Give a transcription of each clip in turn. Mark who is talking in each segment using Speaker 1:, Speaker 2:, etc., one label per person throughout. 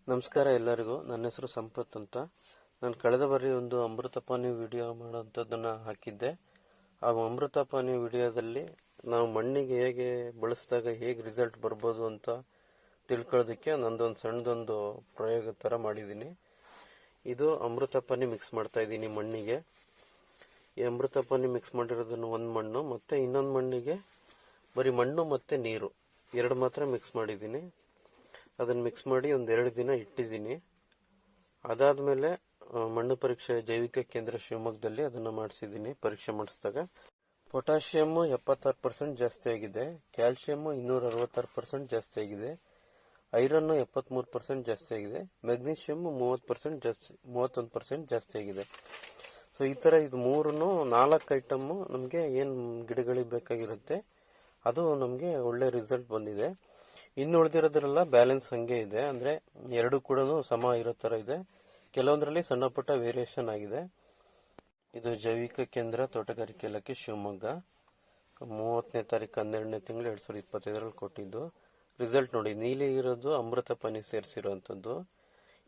Speaker 1: ನಮಸ್ಕಾರ ಎಲ್ಲರಿಗೂ. ನನ್ನ ಹೆಸರು ಸಂಪತ್ ಅಂತ. ನಾನು ಕಳೆದ ಬಾರಿ ಒಂದು ಅಮೃತಪಾನಿ ವಿಡಿಯೋ ಮಾಡೋಂಥದ್ದನ್ನು ಹಾಕಿದ್ದೆ. ಆ ಅಮೃತಪಾನಿ ವಿಡಿಯೋದಲ್ಲಿ ನಾವು ಮಣ್ಣಿಗೆ ಹೇಗೆ ಬಳಸಿದಾಗ ಹೇಗೆ ರಿಸಲ್ಟ್ ಬರ್ಬೋದು ಅಂತ ತಿಳ್ಕೊಳ್ಳೋದಕ್ಕೆ ನಂದೊಂದು ಸಣ್ಣದೊಂದು ಪ್ರಯೋಗ ಥರ ಮಾಡಿದ್ದೀನಿ. ಇದು ಅಮೃತಪಾನಿ ಮಿಕ್ಸ್ ಮಾಡ್ತಾ ಇದ್ದೀನಿ ಮಣ್ಣಿಗೆ. ಈ ಅಮೃತಪಾನಿ ಮಿಕ್ಸ್ ಮಾಡಿರೋದನ್ನು ಒಂದು ಮಣ್ಣು ಮತ್ತು ಇನ್ನೊಂದು ಮಣ್ಣಿಗೆ ಬರೀ ಮಣ್ಣು ಮತ್ತು ನೀರು ಎರಡು ಮಾತ್ರ ಮಿಕ್ಸ್ ಮಾಡಿದ್ದೀನಿ. ಅದನ್ನು ಮಿಕ್ಸ್ ಮಾಡಿ ಒಂದು 2 ದಿನ ಇಟ್ಟಿದ್ದೀನಿ. ಅದಾದಮೇಲೆ ಮಣ್ಣು ಪರೀಕ್ಷೆ ಜೈವಿಕ ಕೇಂದ್ರ ಶಿವಮೊಗ್ಗದಲ್ಲಿ ಅದನ್ನು ಮಾಡಿಸಿದ್ದೀನಿ. ಪರೀಕ್ಷೆ ಮಾಡಿಸಿದಾಗ ಪೊಟ್ಯಾಷಿಯಮ್ಮು 76% ಜಾಸ್ತಿ ಆಗಿದೆ, ಕ್ಯಾಲ್ಶಿಯಮ್ಮು 266% ಜಾಸ್ತಿ ಆಗಿದೆ, ಐರನ್ನು 73% ಜಾಸ್ತಿ ಆಗಿದೆ, ಮೆಗ್ನೀಷಿಯಮ್ಮು 31% ಜಾಸ್ತಿ ಆಗಿದೆ. ಸೊ ಈ ಥರ ಇದು ಮೂರನ್ನು 4 ಐಟಮ್ಮು ನಮಗೆ ಏನು ಗಿಡಗಳಿಗೆ ಬೇಕಾಗಿರುತ್ತೆ ಅದು ನಮಗೆ ಒಳ್ಳೆ ರಿಸಲ್ಟ್ ಬಂದಿದೆ. ಇನ್ನು ಉಳಿದಿರೋದ್ರೆಲ್ಲ ಬ್ಯಾಲೆನ್ಸ್ ಹಂಗೆ ಇದೆ, ಅಂದರೆ ಎರಡು ಕೂಡ ಸಮ ಇರೋ ಥರ ಇದೆ. ಕೆಲವೊಂದರಲ್ಲಿ ಸಣ್ಣ ಪುಟ್ಟ ವೇರಿಯೇಷನ್ ಆಗಿದೆ. ಇದು ಜೈವಿಕ ಕೇಂದ್ರ ತೋಟಗಾರಿಕೆ ಇಲಾಖೆ ಶಿವಮೊಗ್ಗ, 30ನೇ ತಾರೀಕು 12ನೇ ತಿಂಗಳು 2025 ಕೊಟ್ಟಿದ್ದು. ರಿಸಲ್ಟ್ ನೋಡಿ, ನೀಲಿ ಇರೋದು ಅಮೃತಪಾನಿ ಸೇರಿಸಿರೋವಂಥದ್ದು.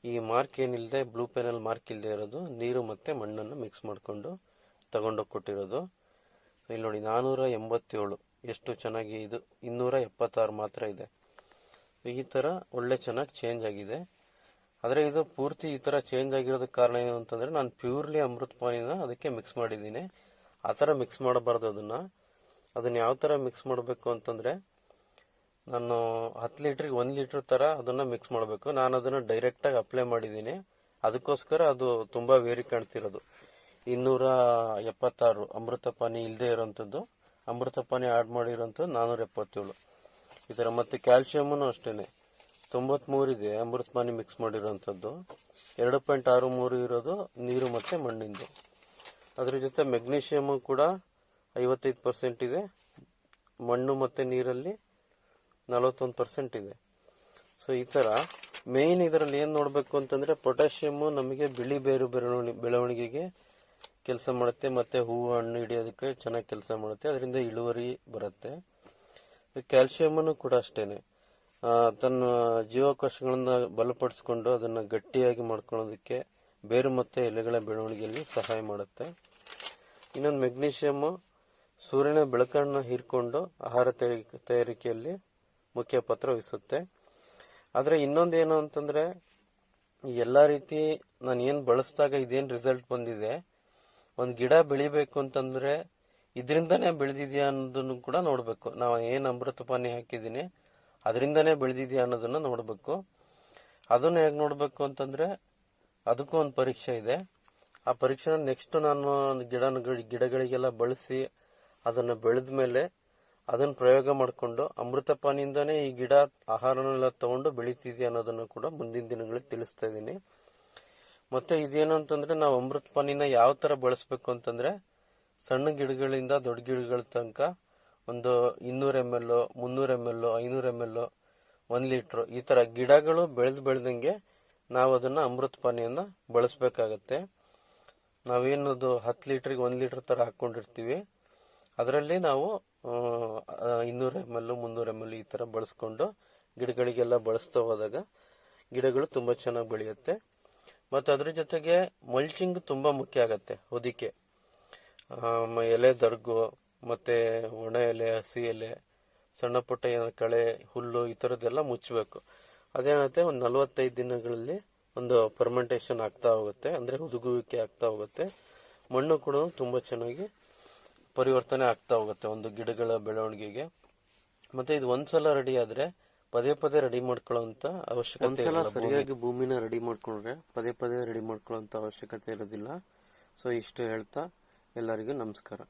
Speaker 1: ಈ ಮಾರ್ಕ್ ಏನಿಲ್ಲದೆ, ಬ್ಲೂ ಪೆನಲ್ಲಿ ಮಾರ್ಕ್ ಇಲ್ಲದೆ ಇರೋದು ನೀರು ಮತ್ತು ಮಣ್ಣನ್ನು ಮಿಕ್ಸ್ ಮಾಡಿಕೊಂಡು ತಗೊಂಡೋಗಿ ಕೊಟ್ಟಿರೋದು. ಇಲ್ಲಿ ನೋಡಿ 487, ಎಷ್ಟು ಚೆನ್ನಾಗಿ, ಇದು 276 ಮಾತ್ರ ಇದೆ. ಈ ಥರ ಒಳ್ಳೆ ಚೆನ್ನಾಗಿ ಚೇಂಜ್ ಆಗಿದೆ. ಆದರೆ ಇದು ಪೂರ್ತಿ ಈ ಥರ ಚೇಂಜ್ ಆಗಿರೋದಕ್ಕೆ ಕಾರಣ ಏನು ಅಂತಂದರೆ, ನಾನು ಪ್ಯೂರ್ಲಿ ಅಮೃತಪಾನಿನ ಅದಕ್ಕೆ ಮಿಕ್ಸ್ ಮಾಡಿದ್ದೀನಿ. ಆ ಥರ ಮಿಕ್ಸ್ ಮಾಡಬಾರ್ದು. ಅದನ್ನು ಯಾವ ಥರ ಮಿಕ್ಸ್ ಮಾಡಬೇಕು ಅಂತಂದರೆ, ನಾನು 10 ಲೀಟ್ರಿಗೆ 1 ಲೀಟ್ರ್ ಥರ ಅದನ್ನು ಮಿಕ್ಸ್ ಮಾಡಬೇಕು. ನಾನು ಅದನ್ನು ಡೈರೆಕ್ಟಾಗಿ ಅಪ್ಲೈ ಮಾಡಿದ್ದೀನಿ. ಅದಕ್ಕೋಸ್ಕರ ಅದು ತುಂಬ ವೇರಿ ಕಾಣ್ತಿರೋದು. 276 ಅಮೃತಪಾನಿ ಇಲ್ಲದೆ ಇರೋಂಥದ್ದು, ಅಮೃತಪಾನಿ ಆಡ್ ಮಾಡಿರೋಂಥದ್ದು 477 ಈ ಥರ. ಮತ್ತು ಕ್ಯಾಲ್ಶಿಯಮ್ಮೂ ಅಷ್ಟೇ 93 ಇದೆ ಅಮೃತಪಾನಿ ಮಿಕ್ಸ್ ಮಾಡಿರೋಂಥದ್ದು, 2.63 ಇರೋದು ನೀರು ಮತ್ತು ಮಣ್ಣಿಂದು. ಅದ್ರ ಜೊತೆ ಮೆಗ್ನೀಷಿಯಮ್ಮು ಕೂಡ 55% ಇದೆ, ಮಣ್ಣು ಮತ್ತು ನೀರಲ್ಲಿ 41% ಇದೆ. ಸೊ ಈ ಥರ ಮೇಯ್ನ್ ಇದರಲ್ಲಿ ಏನು ನೋಡಬೇಕು ಅಂತಂದರೆ, ಪೊಟ್ಯಾಷಿಯಮ್ಮು ನಮಗೆ ಬಿಳಿ ಬೇರು ಬೆಳವಣಿಗೆಗೆ ಕೆಲಸ ಮಾಡುತ್ತೆ, ಮತ್ತು ಹೂವು ಹಣ್ಣು ಹಿಡಿಯೋದಕ್ಕೆ ಚೆನ್ನಾಗಿ ಕೆಲಸ ಮಾಡುತ್ತೆ, ಅದರಿಂದ ಇಳುವರಿ ಬರುತ್ತೆ. ಕ್ಯಾಲ್ಶಿಯಮ್ಮನ್ನು ಕೂಡ ಅಷ್ಟೇನೆ, ತನ್ನ ಜೀವಕೋಶಗಳನ್ನು ಬಲಪಡಿಸ್ಕೊಂಡು ಅದನ್ನು ಗಟ್ಟಿಯಾಗಿ ಮಾಡ್ಕೊಳ್ಳೋದಕ್ಕೆ, ಬೇರು ಮತ್ತು ಎಲೆಗಳ ಬೆಳವಣಿಗೆಯಲ್ಲಿ ಸಹಾಯ ಮಾಡುತ್ತೆ. ಇನ್ನೊಂದು ಮೆಗ್ನೀಷಿಯಮ್ಮು ಸೂರ್ಯನ ಬೆಳಕನ್ನು ಹೀರ್ಕೊಂಡು ಆಹಾರ ತಯಾರಿಕೆಯಲ್ಲಿ ಮುಖ್ಯ ಪಾತ್ರ ವಹಿಸುತ್ತೆ. ಆದರೆ ಇನ್ನೊಂದೇನು ಅಂತಂದರೆ, ಎಲ್ಲ ರೀತಿ ನಾನು ಏನು ಬಳಸಿದಾಗ ಇದೇನು ರಿಸಲ್ಟ್ ಬಂದಿದೆ, ಒಂದು ಗಿಡ ಬೆಳಿಬೇಕು ಅಂತಂದರೆ ಇದರಿಂದನೇ ಬೆಳೆದಿದೆಯಾ ಅನ್ನೋದನ್ನು ಕೂಡ ನೋಡಬೇಕು. ನಾವು ಏನು ಅಮೃತಪಾನಿ ಹಾಕಿದ್ದೀನಿ ಅದರಿಂದನೇ ಬೆಳೆದಿದೆಯಾ ಅನ್ನೋದನ್ನು ನೋಡಬೇಕು. ಅದನ್ನು ಹೇಗೆ ನೋಡಬೇಕು ಅಂತಂದರೆ, ಅದಕ್ಕೂ ಒಂದು ಪರೀಕ್ಷೆ ಇದೆ. ಆ ಪರೀಕ್ಷೆನ ನೆಕ್ಸ್ಟ್ ನಾನು ಗಿಡಗಳಿಗೆಲ್ಲ ಬಳಸಿ ಅದನ್ನು ಬೆಳೆದ ಮೇಲೆ ಅದನ್ನು ಪ್ರಯೋಗ ಮಾಡಿಕೊಂಡು ಅಮೃತಪಾನಿಯಿಂದನೇ ಈ ಗಿಡ ಆಹಾರನೆಲ್ಲ ತಗೊಂಡು ಬೆಳೀತಿದೆಯಾ ಅನ್ನೋದನ್ನು ಕೂಡ ಮುಂದಿನ ದಿನಗಳಲ್ಲಿ ತಿಳಿಸ್ತಾ ಇದ್ದೀನಿ. ಮತ್ತು ಇದೇನು ಅಂತಂದರೆ, ನಾವು ಅಮೃತಪಾನಿನ ಯಾವ ಥರ ಬಳಸಬೇಕು ಅಂತಂದರೆ, ಸಣ್ಣ ಗಿಡಗಳಿಂದ ದೊಡ್ಡ ಗಿಡಗಳ ತನಕ ಒಂದು 200 ml, 300 ml, 500 ml, 1 ಲೀಟ್ರ್ ಈ ಥರ ಗಿಡಗಳು ಬೆಳೆದಂಗೆ ನಾವು ಅದನ್ನು ಅಮೃತಪಾನಿಯನ್ನು ಬಳಸಬೇಕಾಗತ್ತೆ. ನಾವೇನದು 10 ಲೀಟ್ರಿಗೆ 1 ಲೀಟ್ರ್ ಥರ ಹಾಕ್ಕೊಂಡಿರ್ತೀವಿ, ಅದರಲ್ಲಿ ನಾವು 200 ml, 300 ml ಈ ಥರ ಬಳಸ್ಕೊಂಡು ಗಿಡಗಳಿಗೆಲ್ಲ ಬಳಸ್ತಾ ಹೋದಾಗ ಗಿಡಗಳು ತುಂಬ ಚೆನ್ನಾಗಿ ಬೆಳೆಯುತ್ತೆ. ಮತ್ತು ಅದ್ರ ಜೊತೆಗೆ ಮಲ್ಚಿಂಗ್ ತುಂಬ ಮುಖ್ಯ ಆಗತ್ತೆ. ಹೊದಿಕೆ, ಎಲೆ ದರ್ಗು ಮತ್ತು ಒಣ ಎಲೆ, ಹಸಿ ಎಲೆ, ಸಣ್ಣ ಪುಟ್ಟ ಕಳೆ, ಹುಲ್ಲು ಈ ಥರದ್ದೆಲ್ಲ ಮುಚ್ಚಬೇಕು. ಅದೇನತ್ತೆ, ಒಂದು 45 ದಿನಗಳಲ್ಲಿ ಒಂದು ಫರ್ಮೆಂಟೇಷನ್ ಆಗ್ತಾ ಹೋಗುತ್ತೆ, ಅಂದರೆ ಹುದುಗುವಿಕೆ ಆಗ್ತಾ ಹೋಗುತ್ತೆ. ಮಣ್ಣು ಕೂಡ ತುಂಬ ಚೆನ್ನಾಗಿ ಪರಿವರ್ತನೆ ಆಗ್ತಾ ಹೋಗುತ್ತೆ ಒಂದು ಗಿಡಗಳ ಬೆಳವಣಿಗೆಗೆ. ಮತ್ತು ಇದು ಒಂದ್ಸಲ ರೆಡಿ ಆದರೆ ಪದೇ ಪದೇ ರೆಡಿ ಮಾಡ್ಕೊಳ್ಳೋಂಥ ಅವಶ್ಯಕತೆ, ಒಂದ್ಸಲ ಸರಿಯಾಗಿ ಭೂಮಿನ ರೆಡಿ ಮಾಡ್ಕೊಂಡ್ರೆ ಪದೇ ಪದೇ ರೆಡಿ ಮಾಡ್ಕೊಳ್ಳೋಂಥ ಅವಶ್ಯಕತೆ ಇರೋದಿಲ್ಲ. ಸೊ ಇಷ್ಟು ಹೇಳ್ತಾ ಎಲ್ಲರಿಗೂ ನಮಸ್ಕಾರ.